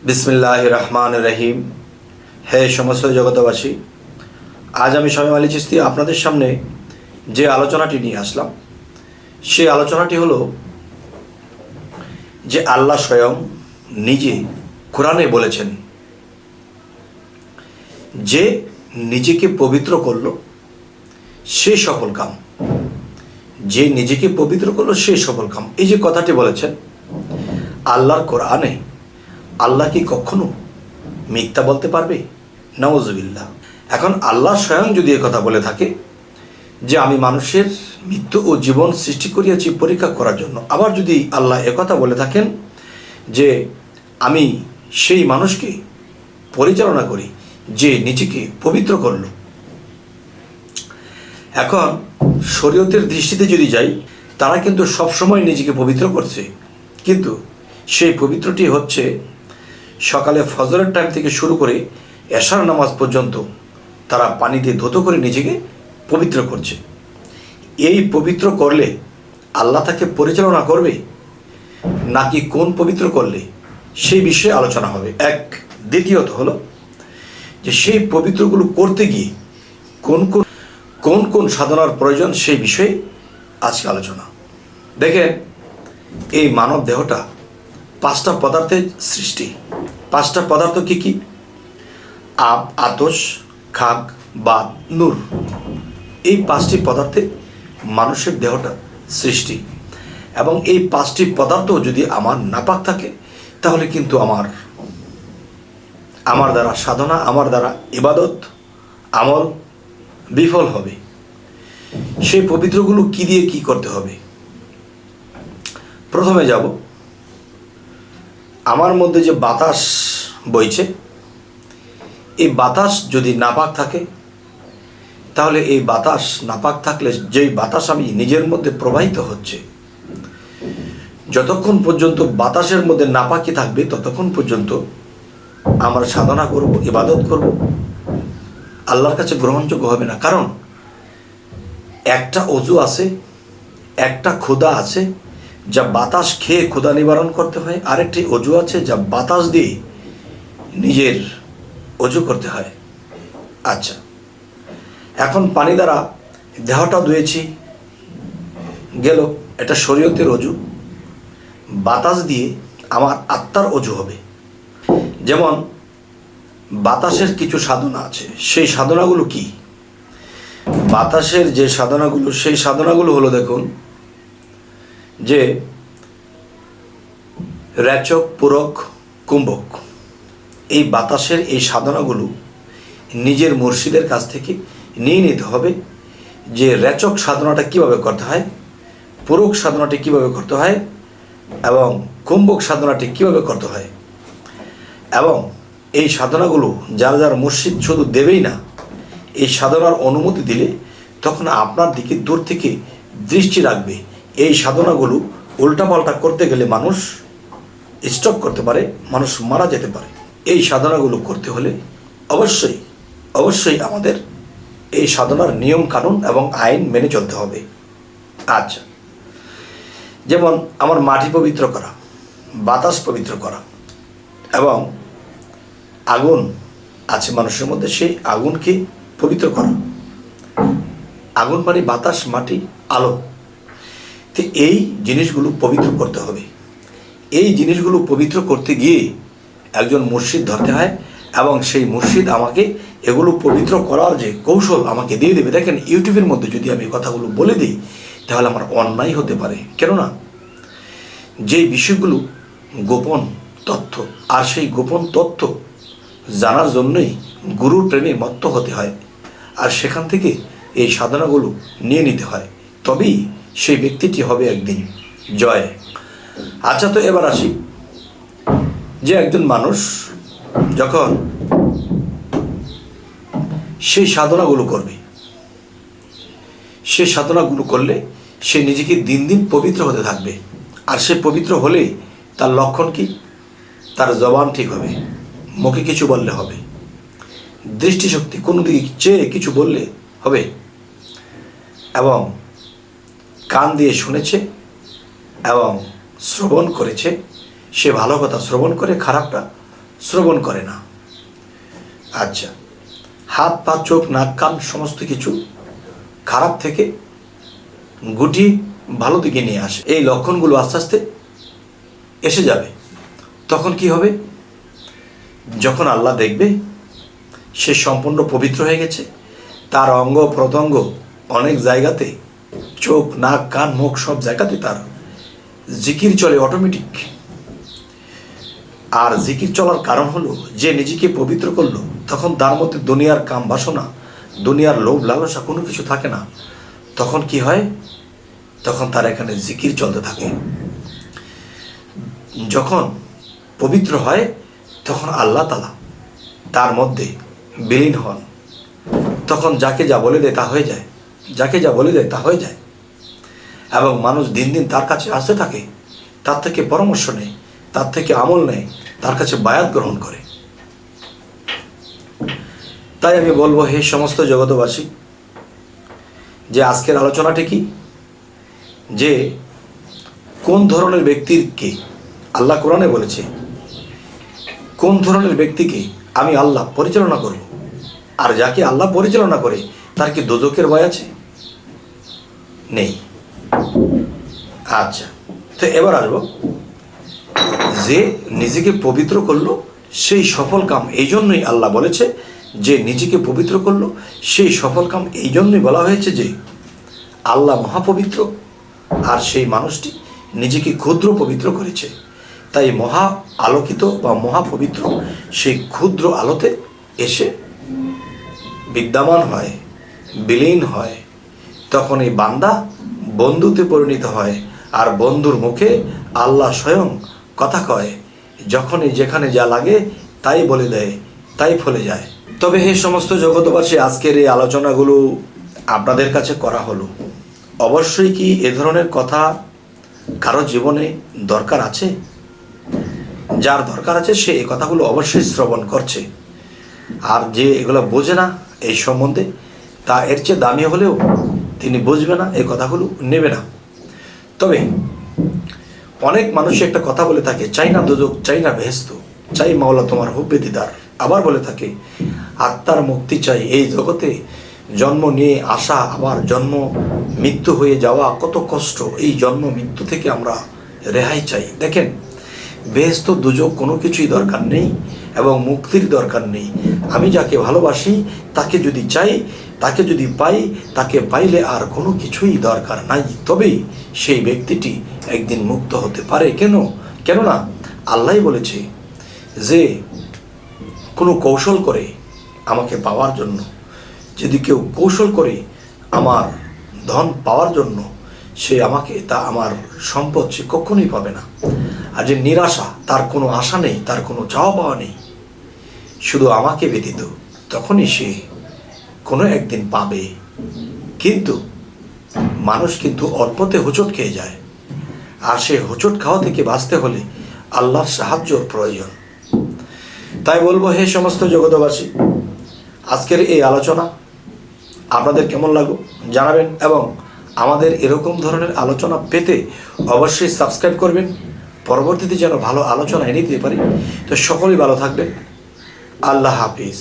বিসমিল্লাহির রহমানির রহিম। হে সমস্ত জগতবাসী, আজ আমি শামীম আলী চিশতি আপনাদের সামনে যে আলোচনাটি নিয়ে আসলাম, সেই আলোচনাটি হলো যে আল্লাহ স্বয়ং নিজে কোরআনে বলেছেন যে নিজেকে পবিত্র করলো সে সফল কাম, যে নিজেকে পবিত্র করলো সে সফল কাম। এই যে কথাটি বলেছেন আল্লাহর কোরআনে, আল্লাহ কি কখনো মিথ্যা বলতে পারবে? নাউজুবিল্লাহ। এখন আল্লাহ স্বয়ং যদি কথা বলে থাকে যে আমি মানুষের মৃত্যু ও জীবন সৃষ্টি করিয়াছি পরীক্ষা করার জন্য, আবার যদি আল্লাহ একথা বলে থাকেন যে আমি সেই মানুষকে পরিচালনা করি যে নিজেকে পবিত্র করল, এখন শরীয়তের দৃষ্টিতে যদি যাই, তারা কিন্তু সবসময় নিজেকে পবিত্র করছে, কিন্তু সেই পবিত্রটি হচ্ছে সকালে ফজরের টাইম থেকে শুরু করে এশার নামাজ পর্যন্ত তারা পানি দিয়ে ধৌত করে নিজেকে পবিত্র করছে। এই পবিত্র করলে আল্লাহ তাকে পরিচালনা করবে নাকি কোন পবিত্র করলে, সেই বিষয়ে আলোচনা হবে। এক, দ্বিতীয়ত হলো যে সেই পবিত্রগুলো করতে গিয়ে কোন কোন কোন সাধনার প্রয়োজন, সেই বিষয়ে আজকে আলোচনা। দেখেন, এই মানব দেহটা পাঁচটা পদার্থের সৃষ্টি। পাঁচটা পদার্থ কি কি? আব, আতশ, খাক, বাত, নূর। এই পাঁচটি পদার্থে মানুষের দেহটা সৃষ্টি, এবং এই পাঁচটি পদার্থ যদি আমার নাপাক থাকে তাহলে কিন্তু আমার দ্বারা সাধনা, আমার দ্বারা ইবাদত, আমল বিফল হবে। সেই পবিত্রগুলো কি দিয়ে কি করতে হবে? প্রথমে যাব, আমার মধ্যে যে বাতাস বইছে, এই বাতাস যদি নাপাক থাকে তাহলে এই বাতাস নাপাক থাকলে, যেই বাতাস আমি নিজের মধ্যে প্রবাহিত হচ্ছে, যতক্ষণ পর্যন্ত বাতাসের মধ্যে নাপাকি থাকবে ততক্ষণ পর্যন্ত আমরা সাধনা করব, ইবাদত করব, আল্লাহর কাছে গ্রহণযোগ্য হবে না। কারণ একটা অজু আছে, একটা ক্ষুধা আছে যা বাতাস খেয়ে ক্ষুধা নিবারণ করতে হয়, আরেকটি অজু আছে যা বাতাস দিয়ে নিজের অজু করতে হয়। আচ্ছা, এখন পানি দ্বারা দেহটা ধুয়েছি, গেল, এটা শরীয়তের অজু। বাতাস দিয়ে আমার আত্মার অজু হবে। যেমন বাতাসের কিছু সাধনা আছে, সেই সাধনাগুলো কি? বাতাসের যে সাধনাগুলো, সেই সাধনাগুলো হলো, দেখুন, যে রেচক, পূরক, কুম্ভক। এই বাতাসের এই সাধনাগুলো নিজের মুর্শিদের কাছ থেকে নিয়ে নিতে হবে, যে রেচক সাধনাটা কিভাবে করতে হয়, পূরক সাধনাটি কিভাবে করতে হয়, এবং কুম্ভক সাধনাটি কিভাবে করতে হয়। এবং এই সাধনাগুলো যার যার মুর্শিদ শুধু দেবেই না, এই সাধনার অনুমতি দিলে তখন আপনার দিকে দূর থেকে দৃষ্টি রাখবে। এই সাধনাগুলো উল্টাপাল্টা করতে গেলে মানুষ স্ট্রোক করতে পারে, মানুষ মারা যেতে পারে। এই সাধনাগুলো করতে হলে অবশ্যই অবশ্যই আমাদের এই সাধনার নিয়ম কানুন এবং আইন মেনে চলতে হবে। আচ্ছা, যেমন আমার মাটি পবিত্র করা, বাতাস পবিত্র করা, এবং আগুন আছে মানুষের মধ্যে, সেই আগুনকে পবিত্র করা। আগুন মানে বাতাস, মাটি, আলো। তো এই জিনিসগুলো পবিত্র করতে হবে। এই জিনিসগুলো পবিত্র করতে গিয়ে একজন মুর্শিদ ধরতে হয়, এবং সেই মুর্শিদ আমাকে এগুলো পবিত্র করার যে কৌশল আমাকে দিয়ে দেবে। দেখেন, ইউটিউবের মধ্যে যদি আমি কথাগুলো বলে দিই তাহলে আমার অন্যায় হতে পারে। কেননা যেই বিষয়গুলো গোপন তথ্য, আর সেই গোপন তথ্য জানার জন্যই গুরুর প্রেমে মত্ত হতে হয়, আর সেখান থেকে এই সাধনাগুলো নিয়ে নিতে হয়, তবেই সেই ব্যক্তিটি হবে একদিন জয়। আচ্ছা, তো এবার আসি যে একজন মানুষ যখন সেই সাধনাগুলো করবে, সেই সাধনাগুলো করলে সে নিজেকে দিন দিন পবিত্র হতে থাকবে। আর সে পবিত্র হলে তার লক্ষণ কি? তার জবান ঠিক হবে, মুখে কিছু বললে হবে, দৃষ্টিশক্তি কোনো দিকে চেয়ে কিছু বললে হবে, এবং কান দিয়ে শুনেছে এবং শ্রবণ করেছে, সে ভালো কথা শ্রবণ করে, খারাপটা শ্রবণ করে না। আচ্ছা, হাত পা চোখ নাক কান সমস্ত কিছু খারাপ থেকে গুটি ভালো দিকে নিয়ে আসে। এই লক্ষণগুলো আস্তে আস্তে এসে যাবে। তখন কি হবে? যখন আল্লাহ দেখবে সে সম্পূর্ণ পবিত্র হয়ে গেছে, তার অঙ্গ প্রত্যঙ্গ অনেক জায়গাতে, চোখ নাক কান মুখ সব জায়গাতে তার জিকির চলে অটোমেটিক। আর জিকির চলার কারণ হলো যে নিজেকে পবিত্র করলো, তখন তার মধ্যে দুনিয়ার কাম বাসনা, দুনিয়ার লোভ লালসা কোনো কিছু থাকে না। তখন কি হয়? তখন তার এখানে জিকির চলতে থাকে। যখন পবিত্র হয় তখন আল্লাহ তাআলা তার মধ্যে বিলীন হন। তখন যাকে যা বলে দেয় তা হয়ে যায়, যাকে যা বলে দেয় তা হয়ে যায়। এবং মানুষ দিন দিন তার কাছে আসতে থাকে, তার থেকে পরামর্শ নেয়, তার থেকে আমল নেয়, তার কাছে বায়াত গ্রহণ করে। তাই আমি বলবো, হে সমস্ত জগতবাসী, যে আজকের আলোচনাটি কি, যে কোন ধরনের ব্যক্তিকে আল্লাহ কোরআনে বলেছে, কোন ধরনের ব্যক্তিকে আমি আল্লাহ পরিচালনা করব, আর যাকে আল্লাহ পরিচালনা করে তার কি দোজখের ভয় আছে? নেই। আচ্ছা, তো এবার আসবো, যে নিজেকে পবিত্র করলো সেই সফল কাম। এই জন্যই আল্লাহ বলেছে যে নিজেকে পবিত্র করলো সেই সফল কাম। এই জন্যই বলা হয়েছে যে আল্লাহ মহাপবিত্র, আর সেই মানুষটি নিজেকে ক্ষুদ্র পবিত্র করেছে। তাই মহা আলোকিত বা মহাপবিত্র সেই ক্ষুদ্র আলোতে এসে বিদ্যমান হয়, বিলীন হয়। তখন এই বান্দা বন্ধুতে পরিণত হয়, আর বন্ধুর মুখে আল্লাহ স্বয়ং কথা কয়। যখনই যেখানে যা লাগে তাই বলে দেয়, তাই ফলে যায়। তবে হে সমস্ত জগতবাসী, আজকের এই আলোচনাগুলো আপনাদের কাছে করা হলো। অবশ্যই কি এ ধরনের কথা কারো জীবনে দরকার আছে? যার দরকার আছে সে এই কথাগুলো অবশ্যই শ্রবণ করছে। আর যে এগুলো বোঝে না এই সম্বন্ধে, তা এর চেয়ে দামি হলেও তিনি বুঝবে না, এই কথাগুলো নেবে না। তবে অনেক মানুষ একটা কথা বলে থাকে, চাই না দোজখ, চাই না বেহেশত, চাই মাওলা তোমার হুব্বে দিদার। আবার বলে থাকে আত্মার মুক্তি চাই। এই জগতে জন্ম নিয়ে আসা, আবার জন্ম মৃত্যু হয়ে যাওয়া কত কষ্ট। এই জন্ম মৃত্যু থেকে আমরা রেহাই চাই। দেখেন, বেহেশত দোজখ কোনো কিছুই দরকার নেই, এবং মুক্তির দরকার নেই। আমি যাকে ভালোবাসি, তাকে যদি চাই, তাকে যদি পাই, তাকে পাইলে আর কোনো কিছুই দরকার নাই। তবেই সেই ব্যক্তিটি একদিন মুক্ত হতে পারে। কেননা আল্লাহ বলেছে যে কোনো কৌশল করে আমাকে পাওয়ার জন্য, যদি কেউ কৌশল করে আমার ধন পাওয়ার জন্য, সে আমাকে, তা আমার সম্পদ সে কখনোই পাবে না। আর যে নিরাশা, তার কোনো আশা নেই, তার কোনো চাওয়া পাওয়া নেই, শুধু আমাকে ব্যতীত, তখনই সে কোনো একদিন পাবে। কিন্তু মানুষ কিন্তু অল্পতে হোঁচট খেয়ে যায়, আর সে হোঁচট খাওয়া থেকে বাঁচতে হলে আল্লাহর সাহায্যর প্রয়োজন। তাই বলবো, হে সমস্ত জগতবাসী, আজকের এই আলোচনা আপনাদের কেমন লাগলো জানাবেন, এবং আমাদের এরকম ধরনের আলোচনা পেতে অবশ্যই সাবস্ক্রাইব করবেন, পরবর্তীতে যেন ভালো আলোচনা এনে দিতে পারি। তো সকলেই ভালো থাকবেন। আল্লাহ হাফিজ।